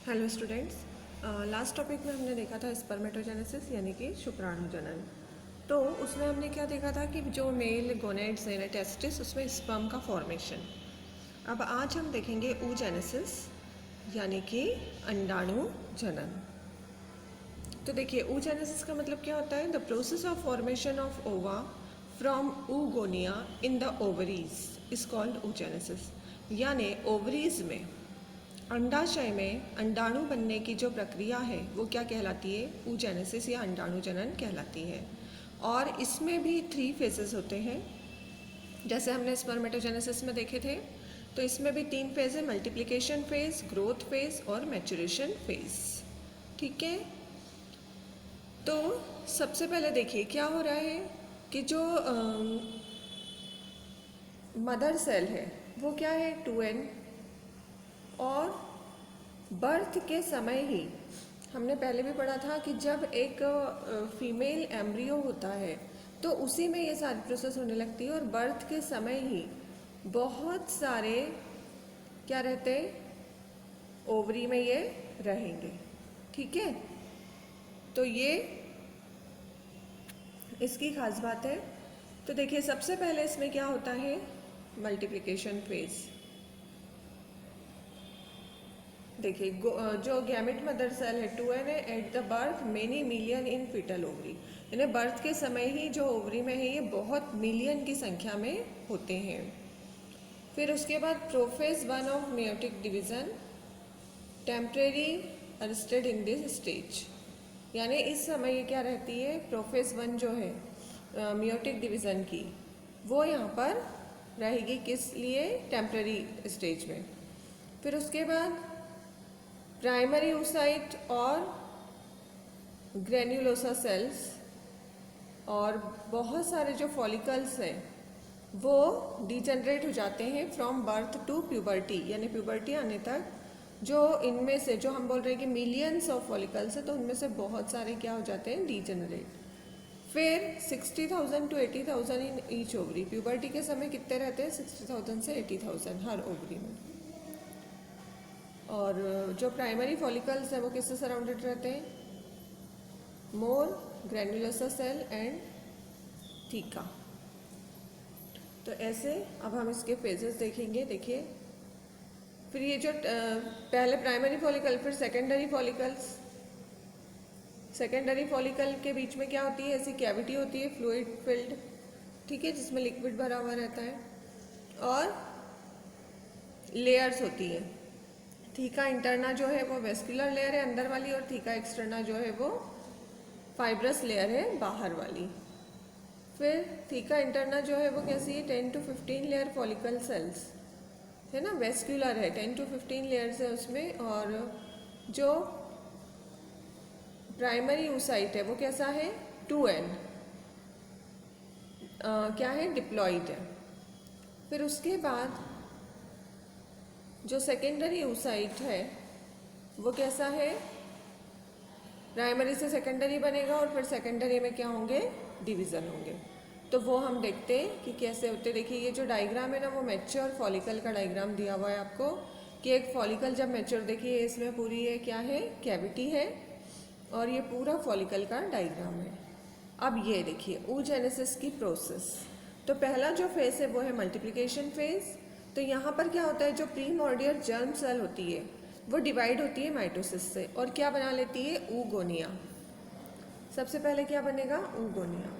Hello students. Last topic में हमने देखा था स्पर्मेटोजेनेसिस यानी कि शुक्राणु जनन। तो उसमें हमने क्या देखा था कि जो मेल गोनेड्स हैं टेस्टिस उसमें स्पर्म का फॉर्मेशन। अब आज हम देखेंगे oogenesis यानी कि अंडाणु जनन। तो देखिए oogenesis का मतलब क्या होता है? The process of formation of ओवा from oogonia in the ovaries is called oogenesis। यानी ओवरीज में अंडाशय में अंडाणु बनने की जो प्रक्रिया है वो क्या कहलाती है? oogenesis या अंडाणु जनन कहलाती है। और इसमें भी 3 फेजेस होते हैं, जैसे हमने स्पर्मेटोजेनेसिस में देखे थे। तो इसमें भी 3 फेज है, मल्टीप्लिकेशन फेज, ग्रोथ फेज और मैच्योरेशन फेज। ठीक है। तो सबसे पहले देखिए क्या हो रहा है कि जो मदर सेल है वो क्या है? 2n। और बर्थ के समय ही हमने पहले भी पढ़ा था कि जब एक फीमेल एम्ब्रियो होता है तो उसी में ये सारी प्रोसेस होने लगती है, और बर्थ के समय ही बहुत सारे क्या रहते हैं? ओवरी में ये रहेंगे। ठीक है। तो ये इसकी खास बात है। तो देखिए सबसे पहले इसमें क्या होता है? Multiplication phase. देखिए जो गैमेट मदर सेल है 2n है, at the birth many million in foetal ovary, यानी बर्थ के समय ही जो ओवरी में है ये बहुत मिलियन की संख्या में होते हैं। फिर उसके बाद prophase 1 of meiotic division temporary arrested in this stage, यानी इस समय ये क्या रहती है? प्रोफेज 1 जो है मेयोटिक डिवीज़न की, वो यहाँ पर रहेगी। किस लिए? टेम्परेरी स्टेज में। फिर उसके बाद प्राइमरी oocyte और ग्रेन्युलोसा सेल्स और बहुत सारे जो फॉलिकल्स हैं वो डिजनरेट हो जाते हैं फ्रॉम बर्थ टू प्यूबर्टी, यानी प्यूबर्टी आने तक। जो इनमें से जो हम बोल रहे हैं कि मिलियंस ऑफ फॉलिकल्स है, तो उनमें से बहुत सारे क्या हो जाते हैं? डिजनरेट। फिर 60,000 to 80,000 in each ovary. Puberty के समय कितने रहते हैं? 60,000 से 80,000 हर ओवरी में। और जो प्राइमरी फॉलिकल्स हैं वो किससे सराउंडेड रहते हैं? मोर, ग्रैन्युलोसा सेल एंड थीका। तो ऐसे अब हम इसके फेजेस देखेंगे। देखिए फिर ये जो पहले प्राइमरी फॉलिकल, फिर सेकेंडरी फॉलिकल्स। सेकेंडरी फॉलिकल के बीच में क्या होती है? ऐसी कैविटी होती है फ्लूइड फिल्ड, ठीक है, जिसमें लिक्विड भरा हुआ रहता है, और लेयर्स होती है। थीका इंटरना जो है वो वेस्कुलर लेयर है अंदर वाली, और थीका एक्सटर्ना जो है वो फाइब्रस लेयर है बाहर वाली। फिर थीका इंटरना जो है वो कैसी है? 10 to 15 लेयर फॉलिकल सेल्स है ना, वेस्कुलर है, 10 to 15 लेयर्स है उसमें। और जो प्राइमरी oocyte है वो कैसा है? 2n, क्या है? डिप्लॉइड है। फिर उसके बाद जो सेकेंडरी oocyte है वो कैसा है? प्राइमरी से सेकेंडरी बनेगा, और फिर सेकेंडरी में क्या होंगे? डिवीज़न होंगे। तो वो हम देखते हैं कि कैसे होते। देखिए ये जो डायग्राम है ना वो मैच्योर फॉलिकल का डायग्राम दिया हुआ है आपको, कि एक फॉलिकल जब मैच्योर, देखिए इसमें पूरी ये क्या है? कैविटी है, और ये पूरा फॉलिकल का डायग्राम है। अब ये देखिए oogenesis की प्रोसेस। तो पहला जो फेज है वो है मल्टीप्लिकेशन फेज। तो यहाँ पर क्या होता है? जो प्रीमोर्डियल जर्म सेल होती है वो डिवाइड होती है माइटोसिस से, और क्या बना लेती है? oogonia। सबसे पहले क्या बनेगा? oogonia।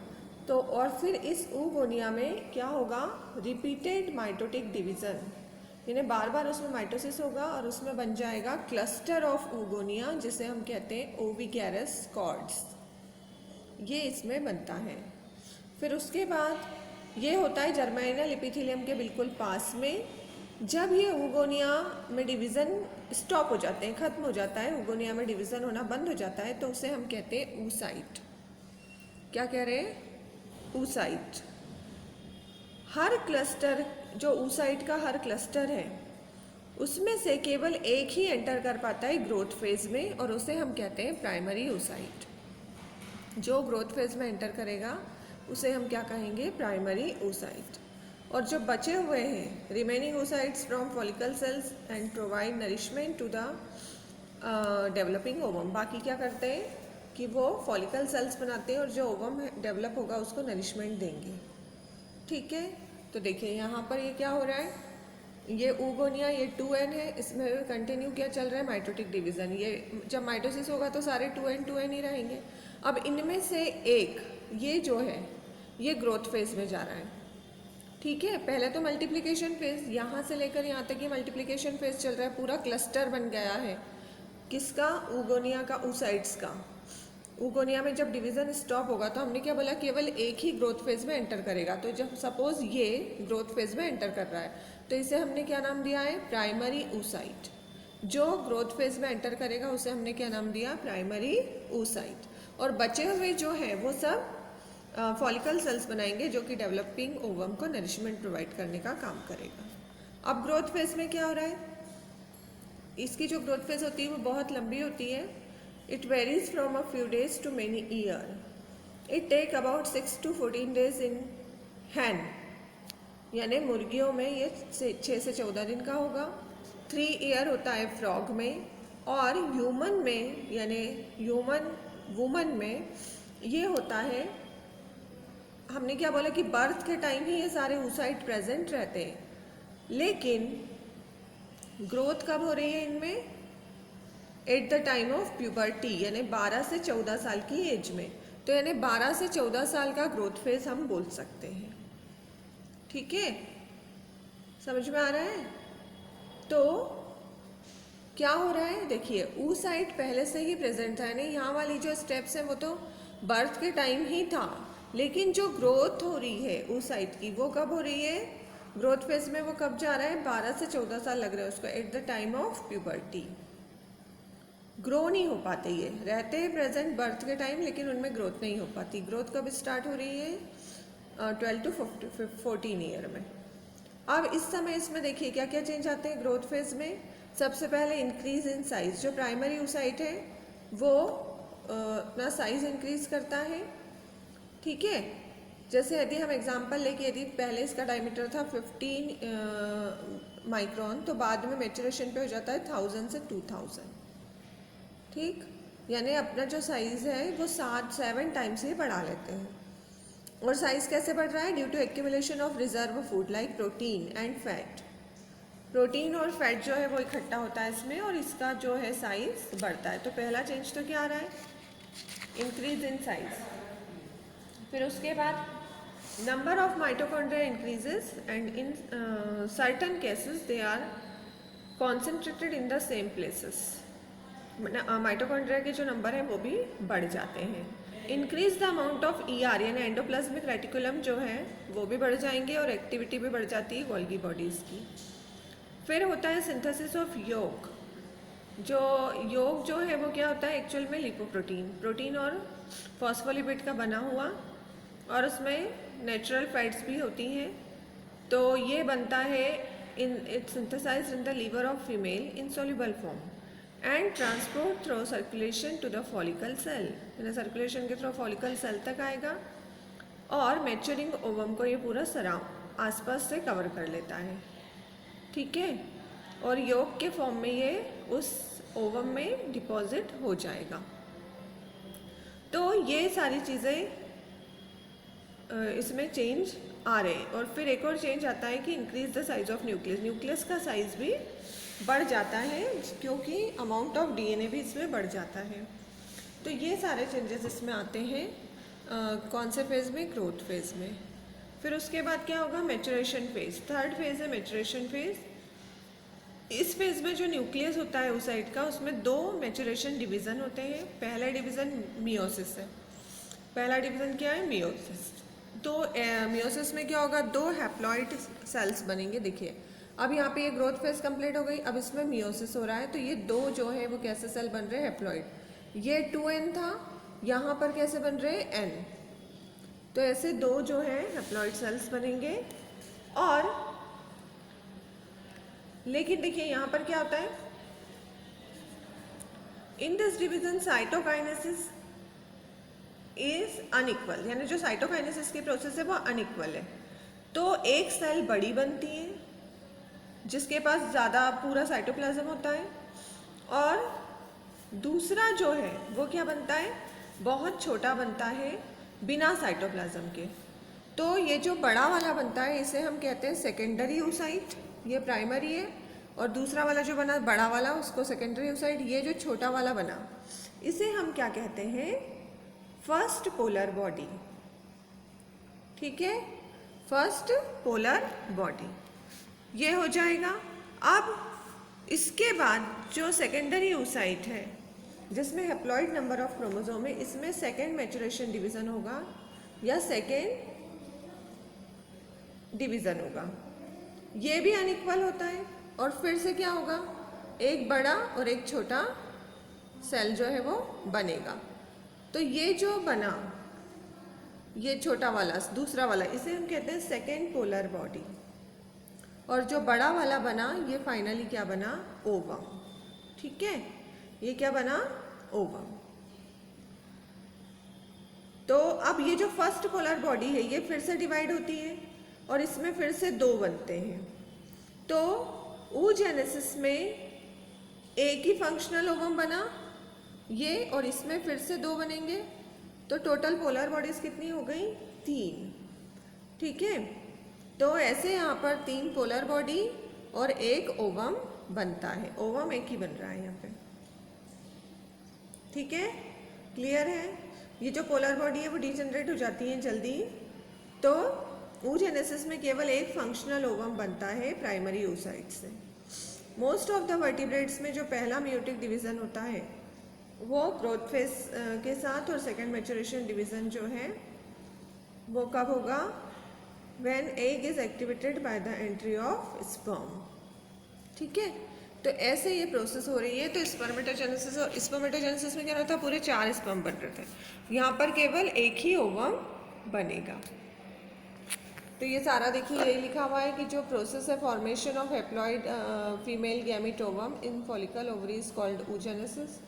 तो और फिर इस oogonia में क्या होगा? रिपीटेड माइटोटिक डिवीज़न, यानी बार बार उसमें माइटोसिस होगा और उसमें बन जाएगा क्लस्टर ऑफ oogonia, जिसे हम कहते हैं ओविगैरस कॉर्ड्स। ये इसमें बनता है। फिर उसके बाद ये होता है जर्माइनल एपिथेलियम के बिल्कुल पास में। जब ये oogonia में डिवीज़न स्टॉप हो जाते हैं, ख़त्म हो जाता है, oogonia में डिवीज़न होना बंद हो जाता है, तो उसे हम कहते हैं oocyte। क्या कह रहे हैं? oocyte। हर क्लस्टर, जो oocyte का हर क्लस्टर है उसमें से केवल एक ही एंटर कर पाता है ग्रोथ फेज में, और उसे हम कहते हैं प्राइमरी oocyte। जो ग्रोथ फेज में एंटर करेगा उसे हम क्या कहेंगे? Primary oocyte। और जो बचे हुए हैं remaining oocytes from follicle cells and provide nourishment to the developing ovum. बाकी क्या करते हैं कि वो फॉलिकल सेल्स बनाते हैं और जो ओवम डेवलप होगा उसको नरिशमेंट देंगे। ठीक है, तो देखिए यहाँ पर ये क्या हो रहा है, ये oogonia, ये 2n है, इसमें कंटिन्यू क्या चल रहा है, माइटोटिक डिवीजन। ये जब माइटोसिस होगा तो सारे 2n ही रहेंगे। अब इनमें से एक ये जो है ये ग्रोथ फेज में जा रहा है। ठीक है, पहले तो मल्टीप्लिकेशन फेज, यहाँ से लेकर यहाँ तक ये मल्टीप्लिकेशन फेज चल रहा है, पूरा क्लस्टर बन गया है। किसका, oogonia का, oocytes का। oogonia में जब डिवीजन स्टॉप होगा तो हमने क्या बोला, केवल एक ही ग्रोथ फेज में एंटर करेगा। तो जब सपोज ये ग्रोथ फेज में एंटर कर रहा है तो इसे हमने क्या नाम दिया है, प्राइमरी oocyte। जो ग्रोथ फेज में एंटर करेगा उसे हमने क्या नाम दिया, प्राइमरी oocyte। और बचे हुए जो है वो सब फॉलिकल सेल्स बनाएंगे जो कि डेवलपिंग ओवम को नरिशमेंट प्रोवाइड करने का काम करेगा। अब ग्रोथ फेज में क्या हो रहा है, इसकी जो ग्रोथ फेज होती है वो बहुत लंबी होती है। It varies from a few days to many year. It take about 6 to 14 days in hen, यानी मुर्गियों में ये 6 से 14 दिन का होगा। 3 year होता है फ्रॉग में, और ह्यूमन में यानी ह्यूमन वुमन में ये होता है, हमने क्या बोला कि बर्थ के टाइम ही ये सारे oocyte प्रेजेंट रहते हैं, लेकिन ग्रोथ कब हो रही है इनमें, eight the time of puberty, यानी 12 से 14 साल की एज में। तो यानी 12 से 14 साल का ग्रोथ फेज हम बोल सकते हैं। ठीक है, समझ में आ रहा है। तो क्या हो रहा है, देखिए oocyte पहले से ही प्रेजेंट था, यानी यहाँ वाली जो स्टेप्स हैं वो तो बर्थ के टाइम ही था, लेकिन जो ग्रोथ हो रही है oocyte की वो कब हो रही है, ग्रोथ फेज में वो कब जा रहा है, 12 से 14 साल लग रहे हैं उसको, eight the time of puberty. Grow नहीं हो पाते, ये रहते हैं प्रेजेंट बर्थ के टाइम, लेकिन उनमें ग्रोथ नहीं हो पाती। ग्रोथ कब स्टार्ट हो रही है, 12 to 14 ईयर में। अब इस समय इसमें देखिए क्या क्या चेंज आते हैं ग्रोथ फेज में। सबसे पहले इंक्रीज इन साइज, जो प्राइमरी oocyte है वो अपना साइज इंक्रीज करता है। ठीक है, जैसे यदि हम एग्जांपल लेके, यदि पहले इसका डायमीटर था 15 माइक्रोन, तो बाद में मैचुरेशन पे हो जाता है 1000 से 2000। ठीक, यानी अपना जो साइज है वो 7 टाइम्स ही बढ़ा लेते हैं। और साइज कैसे बढ़ रहा है, due to accumulation of reserve food like protein and fat. Protein और फैट जो है वो इकट्ठा होता है इसमें, और इसका जो है साइज बढ़ता है। तो पहला चेंज तो क्या आ रहा है, इंक्रीज इन साइज। फिर उसके बाद number of mitochondria increases and in certain cases they are concentrated in the same places. Mitochondria के जो नंबर है वो भी बढ़ जाते हैं। Increase the amount of ER यानी एंडोप्लाज्मिक रेटिकुलम जो है वो भी बढ़ जाएंगे, और एक्टिविटी भी बढ़ जाती है गोल्गी बॉडीज़ की। फिर होता है सिंथेसिस ऑफ योग। जो योग जो है वो क्या होता है, एक्चुअल में लिपोप्रोटीन, प्रोटीन और फॉस्फोलिपिड का बना हुआ, और उसमें नेचुरल फैट्स भी होती हैं। तो ये बनता है in it synthesized in the liver of female in soluble form and transport through circulation to the follicle cell, यानी सर्कुलेशन के थ्रू फॉलिकल सेल तक आएगा, और मैच्योरिंग ओवम को ये पूरा सराउंड आसपास से कवर कर लेता है। ठीक है, और योग के फॉर्म में ये उस ओवम में डिपॉजिट हो जाएगा। तो ये सारी चीज़ें इसमें चेंज आ रहे हैं। और फिर एक और चेंज आता है कि increase the size of nucleus. Nucleus का साइज भी बढ़ जाता है, क्योंकि अमाउंट ऑफ DNA भी इसमें बढ़ जाता है। तो ये सारे चेंजेस इसमें आते हैं कौन से फेज़ में, ग्रोथ फेज़ में। फिर उसके बाद क्या होगा, मैचुरेशन फेज़। थर्ड फेज़ है मैचुरेशन फेज़। इस फेज़ में जो न्यूक्लियस होता है oocyte का, उसमें 2 मैचुरेशन डिवीज़न होते हैं। पहला डिवीज़न मियोसिस है। पहला डिवीज़न क्या है, मियोसिस। तो मियोसिस में क्या होगा, 2 हैप्लॉइड सेल्स बनेंगे। देखिए अब यहाँ पे ये ग्रोथ फेज कंप्लीट हो गई, अब इसमें मियोसिस हो रहा है, तो ये 2 जो है वो कैसे सेल बन रहे हैं, हैप्लॉइड। ये 2n था, यहाँ पर कैसे बन रहे हैं, n। तो ऐसे 2 जो है हैप्लॉइड सेल्स बनेंगे। और लेकिन देखिए यहाँ पर क्या होता है, in this division cytokinesis is unequal, यानी जो साइटोकाइनेसिस की प्रोसेस है वो अनइक्वल है। तो एक सेल बड़ी बनती है जिसके पास ज़्यादा पूरा साइटोप्लाज्म होता है, और दूसरा जो है वो क्या बनता है, बहुत छोटा बनता है बिना साइटोप्लाज्म के। तो ये जो बड़ा वाला बनता है इसे हम कहते हैं सेकेंडरी oocyte, ये प्राइमरी है, और दूसरा वाला जो बना बड़ा वाला उसको सेकेंडरी oocyte। ये जो छोटा वाला बना इसे हम क्या कहते हैं, फर्स्ट पोलर बॉडी। ठीक है, फर्स्ट पोलर बॉडी ये हो जाएगा। अब इसके बाद जो सेकेंडरी oocyte है जिसमें हैप्लॉइड नंबर ऑफ क्रोमोसोम है, इसमें सेकेंड मैचुरेशन डिवीजन होगा या सेकेंड डिवीजन होगा। ये भी अनइक्वल होता है और फिर से क्या होगा, एक बड़ा और एक छोटा सेल जो है वो बनेगा। तो ये जो बना, ये छोटा वाला दूसरा वाला, इसे हम कहते हैं सेकेंड पोलर बॉडी। और जो बड़ा वाला बना ये फाइनली क्या बना, ओवम। ठीक है, ये क्या बना, ओवम। तो अब ये जो फर्स्ट पोलर बॉडी है ये फिर से डिवाइड होती है और इसमें फिर से दो बनते हैं। तो oogenesis में एक ही फंक्शनल ओवम बना ये, और इसमें फिर से दो बनेंगे। तो टोटल पोलर बॉडीज कितनी हो गई, 3। ठीक है, तो ऐसे यहाँ पर 3 पोलर बॉडी और एक ओवम बनता है। ओवम एक ही बन रहा है यहाँ पे। ठीक है, क्लियर है। ये जो पोलर बॉडी है वो डिजेनरेट हो जाती है जल्दी। तो oogenesis में केवल एक फंक्शनल ओवम बनता है प्राइमरी oocyte से। मोस्ट ऑफ द वर्टिब्रेट्स में जो पहला म्यूटिक डिवीजन होता है वो ग्रोथ फेज के साथ, और सेकेंड मैचुरेशन डिवीजन जो है वो कब होगा, when egg is activated by the entry of sperm. ठीक है, तो ऐसे ये प्रोसेस हो रही है। तो स्पर्मेटोजेनेसिस और स्पर्मेटोजेनेसिस में क्या रहता है, पूरे 4 स्पर्म बन रहे थे, यहाँ पर केवल एक ही ओवम बनेगा। तो ये सारा देखिए यही लिखा हुआ है कि जो प्रोसेस है formation of haploid female gamete ovum in follicle ovary is called oogenesis।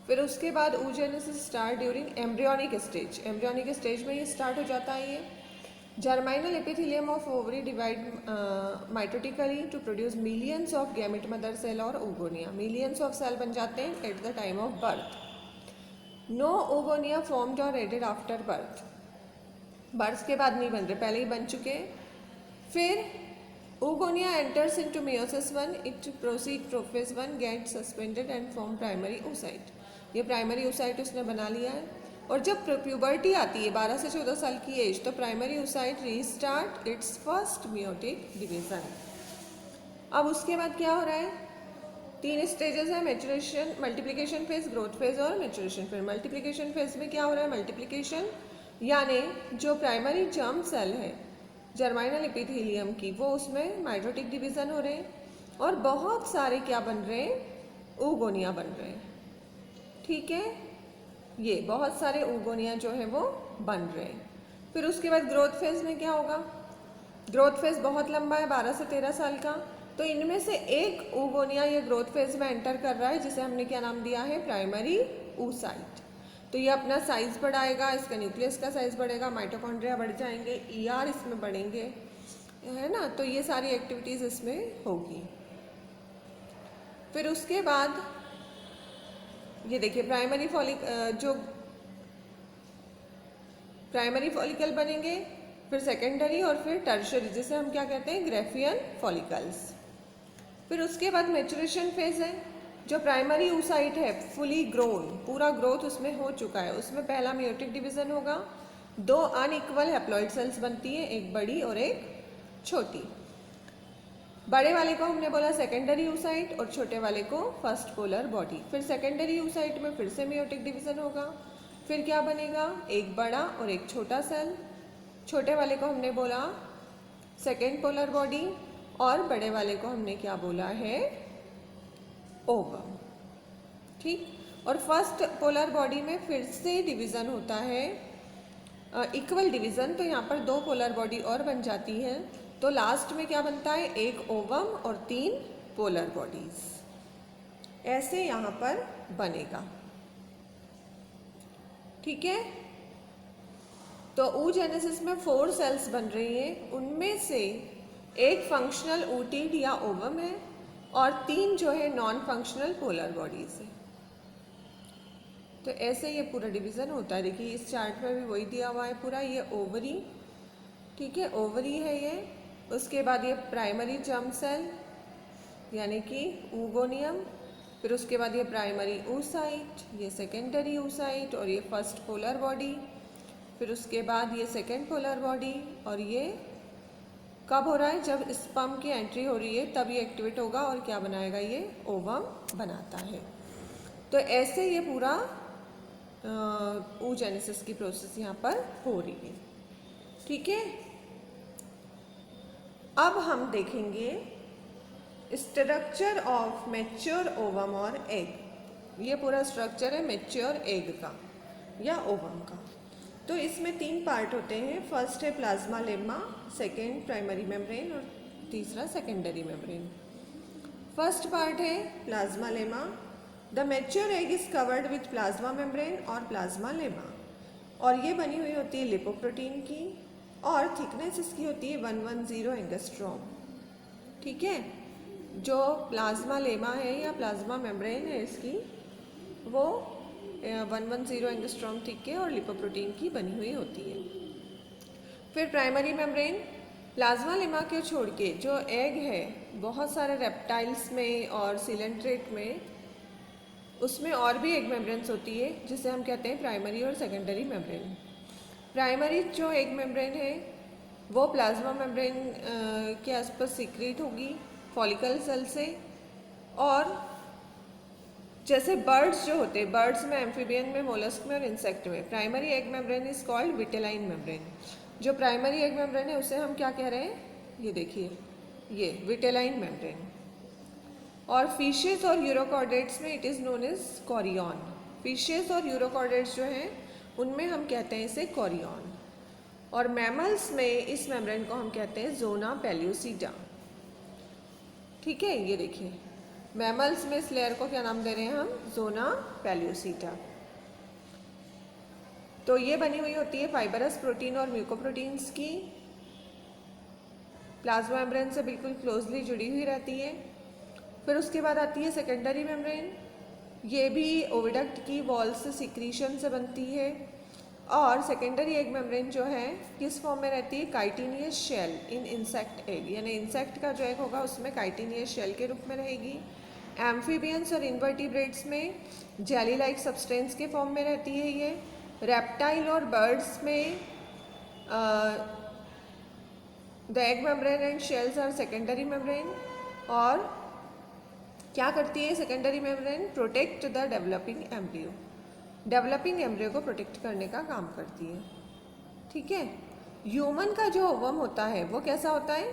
फिर उसके बाद oogenesis start during embryonic stage. Embryonic stage में ये स्टार्ट हो जाता है। ये germinal epithelium of ovary divide mitotically to produce millions of gamete mother cell और oogonia। मिलियंस ऑफ सेल बन जाते हैं at the time of birth. No oogonia formed और एडेड आफ्टर बर्थ। बर्थ के बाद नहीं बन रहे, पहले ही बन चुके। फिर oogonia enters into meiosis 1, it proceed phase 1, get suspended and form primary oocyte। ये प्राइमरी oocyte उसने बना लिया है। और जब प्यूबर्टी आती है 12 से 14 साल की एज, तो primary oocyte restart it's first meiotic division. अब उसके बाद क्या हो रहा है, 3 स्टेजेस है, maturation, multiplication phase, growth phase और मैचुरेशन फेज। मल्टीप्लिकेशन फेज में क्या हो रहा है, मल्टीप्लिकेशन यानी जो प्राइमरी जर्म सेल है जर्माइनल एपिथेलियम की, वो उसमें माइटोटिक डिवीजन हो रहे हैं और बहुत सारे क्या बन रहे हैं, oogonia बन रहे हैं। ठीक है, ये बहुत सारे oogonia जो है वो बन रहे हैं। फिर उसके बाद ग्रोथ फेज में क्या होगा, ग्रोथ फेज बहुत लंबा है, 12 से 13 साल का। तो इनमें से एक oogonia ये ग्रोथ फेज में एंटर कर रहा है, जिसे हमने क्या नाम दिया है, प्राइमरी oocyte। तो ये अपना साइज बढ़ाएगा, इसका न्यूक्लियस का साइज बढ़ेगा, माइटोकॉन्ड्रिया बढ़ जाएंगे, ER इसमें बढ़ेंगे, है ना। तो ये सारी एक्टिविटीज इसमें होगी। फिर उसके बाद ये देखिए प्राइमरी फॉलिकल बनेंगे, फिर सेकेंडरी और फिर टर्शियरी, जिसे हम क्या कहते हैं, ग्रेफियन फॉलिकल्स। फिर उसके बाद मैचुरेशन फेज है। जो प्राइमरी oocyte है फुली ग्रोन, पूरा ग्रोथ उसमें हो चुका है, उसमें पहला मियोटिक डिवीजन होगा। 2 अनइक्वल हैप्लॉइड सेल्स बनती हैं, एक बड़ी और एक छोटी। बड़े वाले को हमने बोला सेकेंडरी oocyte और छोटे वाले को फर्स्ट पोलर बॉडी। फिर सेकेंडरी oocyte में फिर से मियोटिक डिवीजन होगा। फिर क्या बनेगा, एक बड़ा और एक छोटा सेल। छोटे वाले को हमने बोला सेकेंड पोलर बॉडी और बड़े वाले को हमने क्या बोला है, ओवम। ठीक, और फर्स्ट पोलर बॉडी में फिर से डिवीज़न होता है, इक्वल डिवीज़न। तो यहाँ पर 2 पोलर बॉडी और बन जाती है। तो लास्ट में क्या बनता है, एक ओवम और 3 पोलर बॉडीज। ऐसे यहाँ पर बनेगा। ठीक है, तो oogenesis में 4 सेल्स बन रही हैं, उनमें से एक फंक्शनल oocyte या ओवम है और 3 जो है नॉन फंक्शनल पोलर बॉडीज है। तो ऐसे ये पूरा डिवीज़न होता है। देखिए इस चार्ट में भी वही दिया हुआ है पूरा। ये ओवरी, ठीक है, ओवरी है ये। उसके बाद ये प्राइमरी जर्म सेल यानी कि oogoनियम, फिर उसके बाद ये प्राइमरी oocyte, ये सेकेंडरी oocyte और ये फर्स्ट पोलर बॉडी, फिर उसके बाद ये सेकेंड पोलर बॉडी। और ये कब हो रहा है? जब स्पर्म की एंट्री हो रही है तब ये एक्टिवेट होगा और क्या बनाएगा? ये ओवम बनाता है। तो ऐसे ये पूरा oogenesis की प्रोसेस यहाँ पर हो रही है, ठीक है। अब हम देखेंगे स्ट्रक्चर ऑफ मैच्योर ओवम और एग। ये पूरा स्ट्रक्चर है मैच्योर एग का या ओवम का। तो इसमें 3 पार्ट होते हैं। फर्स्ट है plasma lemma, second primary membrane और तीसरा सेकेंडरी मेम्ब्रेन। फर्स्ट पार्ट है plasma lemma. The mature egg is covered with plasma membrane और प्लाज्मा लेमा, और ये बनी हुई होती है लिपोप्रोटीन की, और थिकनेस इसकी होती है 110 एंगस्ट्रॉम, ठीक है। जो प्लाज्मा लेमा है या प्लाज्मा मेम्ब्रेन है इसकी, वो 110 एंगस्ट्रॉम थिक है और लिपोप्रोटीन की बनी हुई होती है। फिर प्राइमरी मेम्ब्रेन, प्लाज्मा लेमा के छोड़ के जो एग है बहुत सारे रेप्टाइल्स में और सिलेंट्रेट में, उसमें और भी एग मेम्ब्रेन्स होती है जिसे हम कहते हैं प्राइमरी और सेकेंडरी मेम्ब्रेन। प्राइमरी जो एग मेम्ब्रेन है वो प्लाज्मा मेम्ब्रेन के आसपास सीक्रेट होगी फॉलिकल सेल से। और जैसे बर्ड्स जो होते हैं, बर्ड्स में, एम्फीबियन में, मोलस्क में और इंसेक्ट में, primary egg membrane is called vitelline membrane. जो प्राइमरी एग मेम्ब्रेन है उसे हम क्या कह रहे हैं? ये देखिए, ये विटेलाइन मेम्ब्रेन। और फिशेस और यूरोकॉर्डेट्स में it is known as chorion. Fishes और यूरोकॉर्डेट्स जो हैं उनमें हम कहते हैं इसे कोरियन। और मैमल्स में इस मेम्ब्रेन को हम कहते हैं जोना पेल्यूसिडा, ठीक है। ये देखिए, मैमल्स में इस लेयर को क्या नाम दे रहे हैं हम? जोना पेल्यूसिडा। तो ये बनी हुई होती है फाइबरस प्रोटीन और म्यूकोप्रोटीन्स की, प्लाज्मा मेम्ब्रेन से बिल्कुल क्लोजली जुड़ी हुई रहती है। फिर उसके बाद आती है सेकेंडरी मेम्ब्रेन। ये भी ओविडक्ट की वॉल से सिक्रीशन से बनती है। और सेकेंडरी एग मेम्ब्रेन जो है किस फॉर्म में रहती है? Chitinous shell in insect egg, यानी इंसेक्ट का जो एग होगा उसमें काइटिनियस शेल के रूप में रहेगी। एम्फीबियंस और इनवर्टिब्रेट्स में जेली लाइक सब्सटेंस के फॉर्म में रहती है ये। रेप्टाइल और बर्ड्स में the egg membrane and shells are secondary membrane. और क्या करती है secondary membrane? Protect the developing embryo. Developing embryo को प्रोटेक्ट करने का काम करती है, ठीक है। ह्यूमन का जो ओवम होता है वो कैसा होता है?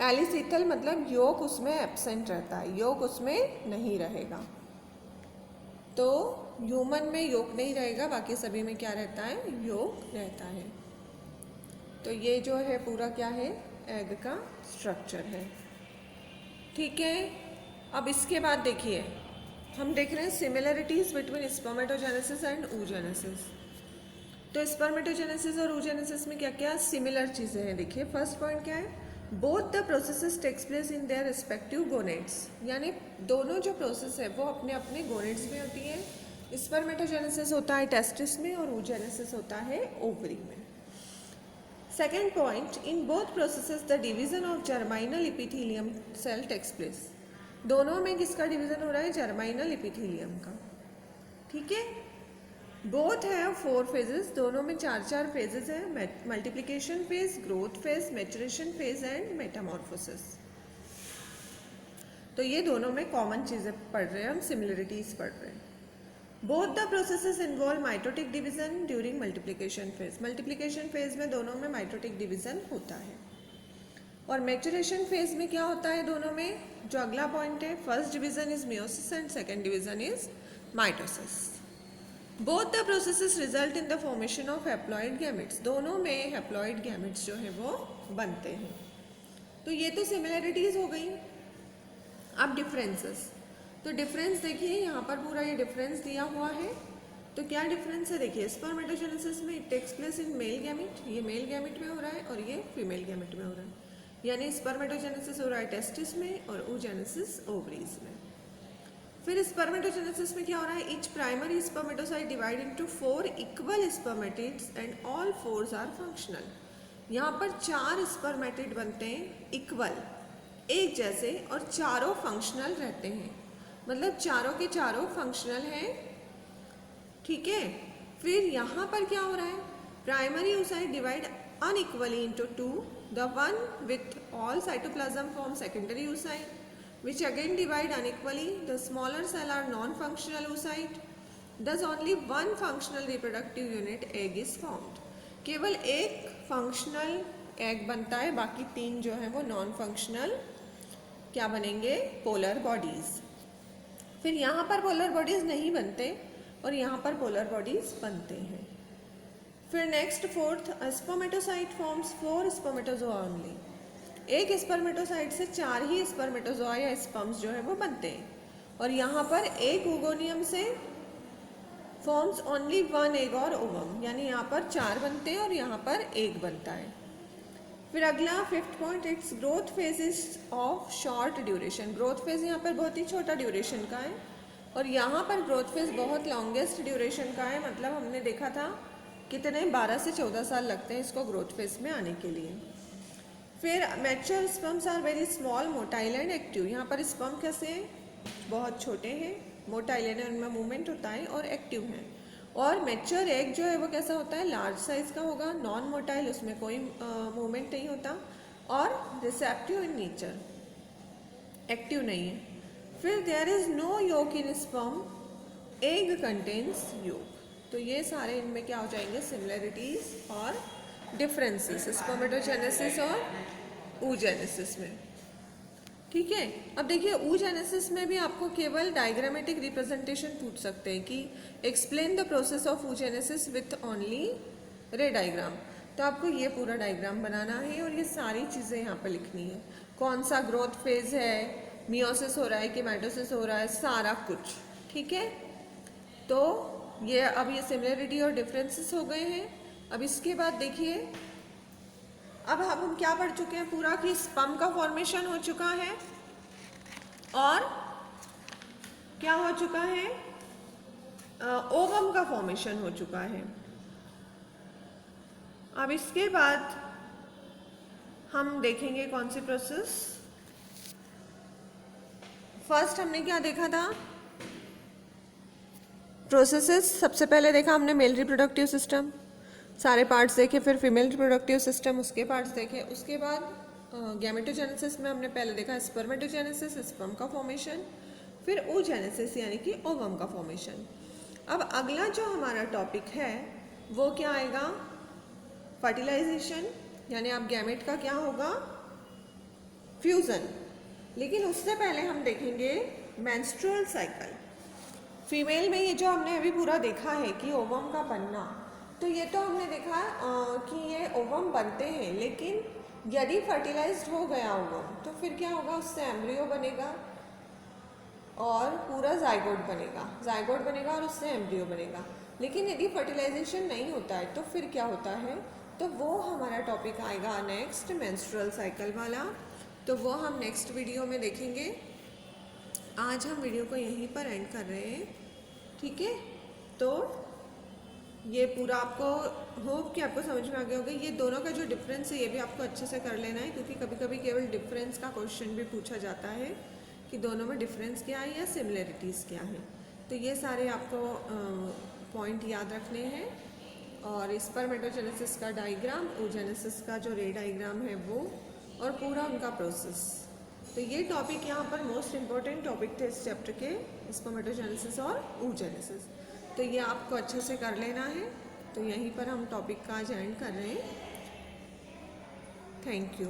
एलिसिथल, मतलब योक उसमें एब्सेंट रहता है, योक उसमें नहीं रहेगा। तो ह्यूमन में योक नहीं रहेगा, बाकी सभी में क्या रहता है? योक रहता है। तो ये जो है पूरा क्या है? एग का स्ट्रक्चर है, ठीक है। अब इसके बाद देखिए, हम देख रहे हैं similarities between spermatogenesis and oogenesis। तो स्पर्मेटोजेनेसिस और oogenesis में क्या क्या सिमिलर चीज़ें हैं? देखिए, फर्स्ट पॉइंट क्या है? Both the processes takes place in their respective gonads, यानी दोनों जो प्रोसेस है वो अपने अपने गोनेड्स में होती है। स्पर्मेटोजेनेसिस होता है टेस्टिस में और oogenesis होता है ओवरी में। Second point, in both processes the division of germinal epithelium cell takes place. दोनों में किसका डिवीजन हो रहा है? जर्माइनल इपिथीलियम का, ठीक है। बोथ है 4 फेजेस, दोनों में 4 फेजेस है। Multiplication phase, growth phase, maturation phase and Metamorphosis. तो ये दोनों में कॉमन चीज़ें पढ़ रहे हैं हम, सिमिलरिटीज पढ़ रहे हैं। Both the processes involve mitotic division during multiplication phase. Multiplication phase में दोनों में माइटोटिक डिवीजन होता है। और मैचुरेशन फेज में क्या होता है दोनों में? जो अगला पॉइंट है, first division is meiosis and second division is mitosis. Both the processes result in the formation of haploid gametes. दोनों में हैप्लॉइड गैमेट्स जो है वो बनते हैं। तो ये तो सिमिलरिटीज हो गई। अब डिफरेंसेस, तो डिफरेंस देखिए, यहाँ पर पूरा ये डिफरेंस दिया हुआ है। तो क्या डिफरेंस है? देखिए, स्पर्मेटोजेनेसिस में it takes place in male gamete, ये मेल गैमेट में हो रहा है, और ये फीमेल गैमेट में हो रहा है। यानी स्पर्मेटोजेनेसिस हो रहा है टेस्टिस में और oogenesis ओवरीज में। फिर स्पर्मेटोजेनेसिस में क्या हो रहा है, each primary spermatocyte divide into 4 equal spermatids and all 4 are functional. यहाँ पर 4 स्पर्मेटिड बनते हैं इक्वल, एक जैसे, और चारों फंक्शनल रहते हैं, मतलब चारों के चारों फंक्शनल हैं। ठीक है। फिर यहाँ पर क्या हो रहा है, primary oocyte divide unequally into 2, the one with all cytoplasm form secondary oocyte, which again divide unequally. The smaller cell are non-functional oocyte. Thus only one functional reproductive unit egg is formed. केवल एक functional egg बनता है, बाकी 3 जो है वो non functional क्या बनेंगे, पोलर बॉडीज। फिर यहाँ पर पोलर बॉडीज नहीं बनते और यहाँ पर पोलर बॉडीज बनते हैं। फिर next fourth, spermatocyte forms 4 spermatozoa only. एक स्पर्मेटोसाइट से 4 ही स्पर्मेटोजोआ या स्पर्म्स जो है वो बनते हैं, और यहाँ पर एक ओगोनियम से फॉर्म्स ओनली 1 एग और ओवम, यानी यहाँ पर 4 बनते हैं और यहाँ पर 1 बनता है। फिर अगला 5th point, it's growth phase is of short duration. Growth phase यहाँ पर बहुत ही छोटा ड्यूरेशन का है, और यहाँ पर ग्रोथ फेज बहुत लॉन्गेस्ट ड्यूरेशन का है, मतलब हमने देखा था कितने 12 से 14 साल लगते हैं इसको ग्रोथ फेज में आने के लिए। फिर mature sperms are very small, motile and active. यहाँ पर स्पर्म कैसे हैं, बहुत छोटे हैं, मोटाइल है, उनमें मूवमेंट होता है और एक्टिव हैं। और मैच्योर एग जो है वो कैसा होता है, लार्ज साइज का होगा, नॉन मोटाइल, उसमें कोई मूवमेंट नहीं होता, और रिसेप्टिव इन नेचर, एक्टिव नहीं है। फिर there is no yolk in sperm, egg contains yolk. तो ये सारे इनमें क्या हो जाएंगे, सिमिलरिटीज और डिफरेंसेस स्पर्मेटोजेनेसिस और oogenesis में। ठीक है। अब देखिए oogenesis में भी आपको केवल डायग्रामेटिक रिप्रेजेंटेशन पूछ सकते हैं कि explain the process of oogenesis with only रे डायग्राम। तो आपको ये पूरा डायग्राम बनाना है और ये सारी चीज़ें यहाँ पर लिखनी है, कौन सा ग्रोथ फेज है, मियोसिस हो रहा है कि माइटोसिस हो रहा है, सारा कुछ। ठीक है। तो ये अब ये सिमिलरिटी और डिफरेंसेस हो गए हैं। अब इसके बाद देखिए, अब हम क्या पढ़ चुके हैं पूरा, कि स्पर्म का फॉर्मेशन हो चुका है और क्या हो चुका है, ओवम का फॉर्मेशन हो चुका है। अब इसके बाद हम देखेंगे कौन सी प्रोसेस। फर्स्ट हमने क्या देखा था, प्रोसेसेस। सबसे पहले देखा हमने मेल रिप्रोडक्टिव सिस्टम, सारे पार्ट्स देखे, फिर फीमेल रिप्रोडक्टिव सिस्टम, उसके पार्ट्स देखे। उसके बाद गैमेटोजेनेसिस में हमने पहले देखा स्पर्मेटोजेनेसिस, स्पर्म का फॉर्मेशन, फिर oogenesis यानी कि ओवम का फॉर्मेशन। अब अगला जो हमारा टॉपिक है वो क्या आएगा, फर्टिलाइजेशन, यानी अब गैमेट का क्या होगा, फ्यूजन। लेकिन उससे पहले हम देखेंगे मेंस्ट्रुअल साइकिल। फीमेल में ये जो हमने अभी पूरा देखा है कि ओवम का बनना, तो ये तो हमने देखा कि ये ओवम बनते हैं, लेकिन यदि फर्टिलाइज्ड हो गया ओवम तो फिर क्या होगा, उससे एम्ब्रियो बनेगा और पूरा जाइगोट बनेगा और उससे एम्ब्रियो बनेगा। लेकिन यदि फर्टिलाइजेशन नहीं होता है तो फिर क्या होता है, तो वो हमारा टॉपिक आएगा नेक्स्ट, मेंस्ट्रुअल साइकिल वाला। तो वो हम नेक्स्ट वीडियो में देखेंगे। आज हम वीडियो को यहीं पर एंड कर रहे हैं। ठीक है। तो ये पूरा आपको होप कि आपको समझ में आ गया होगा। ये दोनों का जो डिफरेंस है ये भी आपको अच्छे से कर लेना है, क्योंकि कभी कभी केवल डिफरेंस का क्वेश्चन भी पूछा जाता है कि दोनों में डिफरेंस क्या है या सिमिलरिटीज़ क्या है। तो ये सारे आपको पॉइंट याद रखने हैं। और स्पर्मेटोजेनेसिस का डायग्राम, oogenesis का जो रे डायग्राम है वो, और पूरा उनका प्रोसेस। तो ये टॉपिक यहाँ पर मोस्ट इम्पॉर्टेंट टॉपिक थे इस चैप्टर के, स्पर्मेटोजेनेसिस और oogenesis। तो ये आपको अच्छे से कर लेना है। तो यहीं पर हम टॉपिक का आज एंड कर रहे हैं। Thank you.